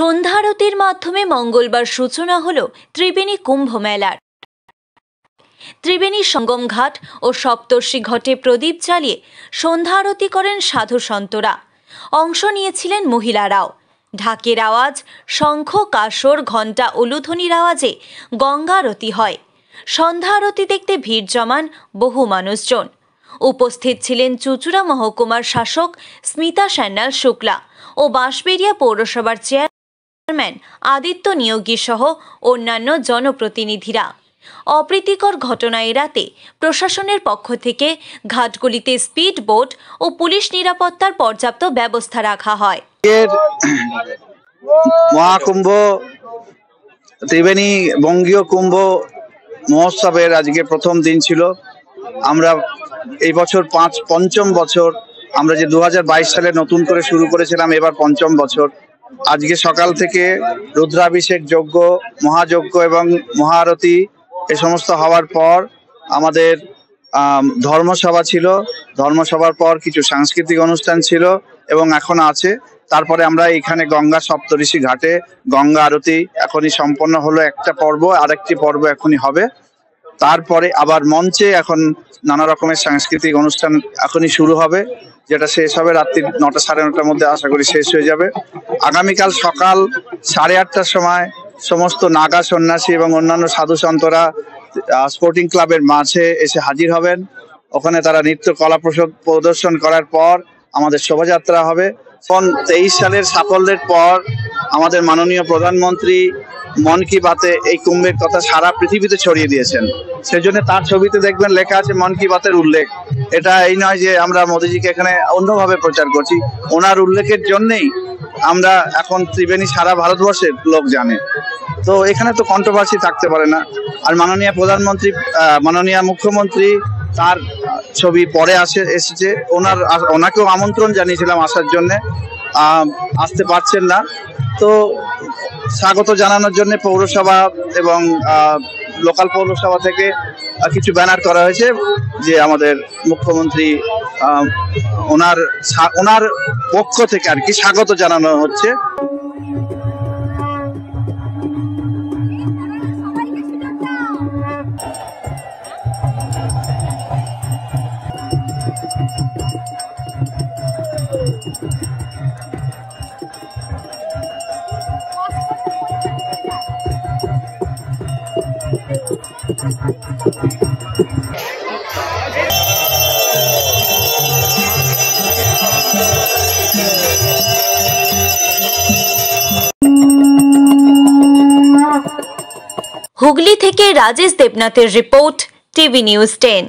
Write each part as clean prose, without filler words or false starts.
সন্ধ্যারতির মাধ্যমে মঙ্গলবার সূচনা হলো ত্রিবেণী কুম্ভ মেলার। ত্রিবেণী সঙ্গম ঘাট ও সপ্তর্ষি ঘটে প্রদীপ জ্বালিয়ে সন্ধ্যা আরতি করেন সাধু সন্তরা। অংশ নিয়েছিলেন মহিলারাও। ঢাকের আওয়াজ, শঙ্খ, কাসর, ঘণ্টা, উলুধ্বনির আওয়াজে গঙ্গা আরতি হয়। সন্ধ্যা আরতি দেখতে ভিড় জমান বহু মানুষজন। উপস্থিত ছিলেন চুঁচুড়া মহকুমার শাসক স্মিতা সান্যাল শুক্লা ও বাঁশবেড়িয়া পৌরসভার চেয়ারম্যান আদিত্য নিয়োগী সহ অন্যান্য জনপ্রতিনিধিরা। অপ্রীতিকর ঘটনা এড়াতে প্রশাসনের পক্ষ থেকে ঘাটগুলিতে স্পিড বোট ও পুলিশ নিরাপত্তার পর্যাপ্ত ব্যবস্থা রাখা হয়। মহাকুম্ভ ত্রিবেণী বঙ্গীয় কুম্ভ মহোৎসবের আজকে প্রথম দিন ছিল। আমরা এই বছর পঞ্চম বছর, আমরা যে 2022 সালে নতুন করে শুরু করেছিলাম, এবার পঞ্চম বছর। আজকে সকাল থেকে রুদ্রাভিষেক যজ্ঞ, মহাযজ্ঞ এবং মহাআরতি এ সমস্ত হওয়ার পর আমাদের ধর্মসভা ছিল। ধর্মসভার পর কিছু সাংস্কৃতিক অনুষ্ঠান ছিল এবং এখন আছে। তারপরে আমরা এখানে গঙ্গা সপ্তঋষি ঘাটে গঙ্গা আরতি এখনই সম্পন্ন হলো, একটা পর্ব, আরেকটি পর্ব এখনই হবে। তারপরে আবার মঞ্চে এখন নানা রকমের সাংস্কৃতিক অনুষ্ঠান এখনই শুরু হবে, যেটা শেষ হবে রাত্রি 9টা সাড়ে 9টার মধ্যে, আশা করি শেষ হয়ে যাবে। আগামীকাল সকাল 8:30টার সময় সমস্ত নাগা সন্ন্যাসী এবং অন্যান্য সাধু সন্তরা স্পোর্টিং ক্লাবের মাঝে এসে হাজির হবেন। ওখানে তারা নৃত্য কলা প্রদর্শন করার পর আমাদের শোভাযাত্রা হবে। 23 সালের সাফল্যের পর আমাদের মাননীয় প্রধানমন্ত্রী মন কি বাতে এই কুম্ভের কথা সারা পৃথিবীতে ছড়িয়ে দিয়েছেন। সেজন্য তার ছবিতে দেখবেন লেখা আছে মন কি বাতের উল্লেখ। এটা এই নয় যে আমরা মোদিজিকে এখানে অন্যভাবে প্রচার করছি, ওনার উল্লেখের জন্যই আমরা এখন ত্রিবেণী সারা ভারতবর্ষের লোক জানে। তো এখানে তো কন্ট্রোভার্সি থাকতে পারে না। আর মাননীয় প্রধানমন্ত্রী, মাননীয় মুখ্যমন্ত্রী, তার ছবি পরে এসেছে। ওনাকেও আমন্ত্রণ জানিয়েছিলাম আসার জন্য, আসতে পারছেন না। তো স্বাগত জানানোর জন্য পৌরসভা এবং লোকাল পৌরসভা থেকে কিছু ব্যানার করা হয়েছে যে আমাদের মুখ্যমন্ত্রী ওনার পক্ষ থেকে আর কি স্বাগত জানানো হচ্ছে। হুগলি থেকে রাজেশ দেবনাথের রিপোর্ট, টিভি নিউজ 10।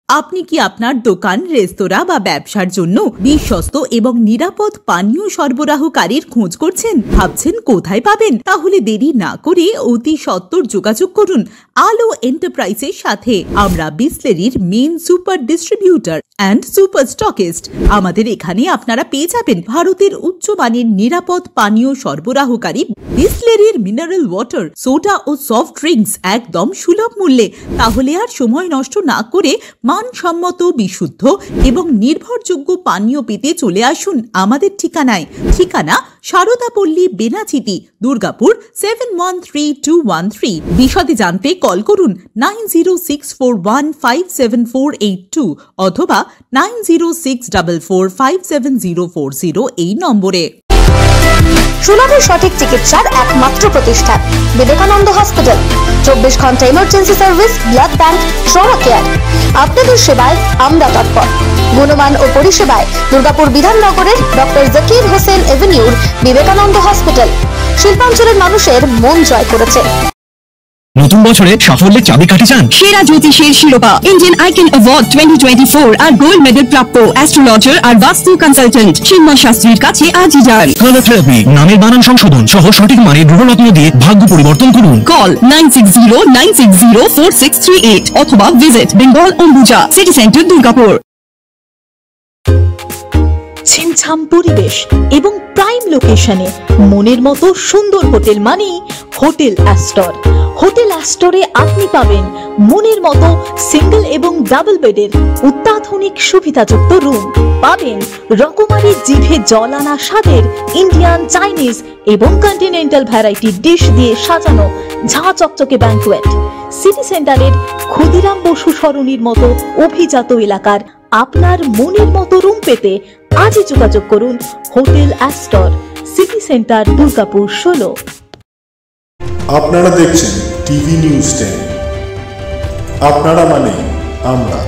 আপনি কি আপনার দোকান, রেস্তোরাঁ বা ব্যবসার জন্য বিশ্বস্ত এবং নিরাপদ পানীয় সরবরাহকারীর খোঁজ করছেন? ভাবছেন কোথায় পাবেন? তাহলে দেরি না করে অতি সত্বর যোগাযোগ করুন আলো এন্টারপ্রাইজের সাথে। আমরা বিসলেরির main super distributor and super stockist. আমাদের এখানে আপনারা পেয়ে যাবেন ভারতের উচ্চমানের নিরাপদ পানীয় সরবরাহকারী বিসলেরির মিনারেল ওয়াটার, সোডা ও সফট ড্রিঙ্কস একদম সুলভ মূল্যে। তাহলে আর সময় নষ্ট না করে মানসম্মত, বিশুদ্ধ এবং নির্ভরযোগ্য পানীয় পেতে চলে আসুন আমাদের ঠিকানায়। ঠিকানা সারদাপল্লী, বেনাচিতি, দুর্গাপুর 713213। বিশদে জানতে কল করুন 9064157482 অথবা 9064457040 এই নম্বরে। সুলভ সঠিক চিকিৎসার একমাত্র প্রতিষ্ঠান বিবেকানন্দ হসপিটাল। 24 ঘন্টা emergency service, blood bank, trauma care. আপনাদের সেবায় আমরা তৎপর। গুণমান ও পরিষেবায় দুর্গাপুর বিধাননগরের ডক্টর জাকির হোসেন এভিনিউর বিবেকানন্দ হসপিটাল শিল্পাঞ্চলের মানুষের মন জয় করেছে। নতুন বছরে সাফল্যের চাবিকাঠি চান? সেরা জ্যোতিষের শিরোপা, ইন্ডিয়ান আইকন অ্যাওয়ার্ড 2024 আর গোল্ড মেডেল প্রাপ্ত অ্যাস্ট্রোলজার আর বাস্তু কনসালটেন্ট চিন্ময় শাস্ত্রীর কাছে আজই যান। কালার থেরাপি, নামের বানান সংশোধন সহ সঠিক মানের গ্রহরত্ন দিয়ে ভাগ্য পরিবর্তন করুন। কল 9609604638 অথবা visit Bengal Ambuja city centre, Durgapur. ছিমছাম পরিবেশ এবং প্রাইম লোকেশনে মনের মতো সুন্দর হোটেল মানেই হোটেল অ্যাস্টর। হোটেল অ্যাস্টরে আপনি পাবেন মনের মতো সিঙ্গেল এবং ডাবল বেডের অত্যাধুনিক সুবিধাযুক্ত রুম, পাবেন রকমারি জিভে জল আনা স্বাদের ইন্ডিয়ান, চাইনিজ এবং কন্টিনেন্টাল ভ্যারাইটি ডিশ দিয়ে সাজানো ঝাঁ চকচকে ব্যাংকুয়েট, সিটি সেন্টারের ক্ষুদিরাম বসু সরণির মতো অভিজাত এলাকার আপনার মনের মতো রুম পেতে আজই যোগাযোগ করুন hotel Astor, city centre, Durgapur 16। আপনারা দেখছেন টিভি নিউজ 10। আপনারা মানে আমরা।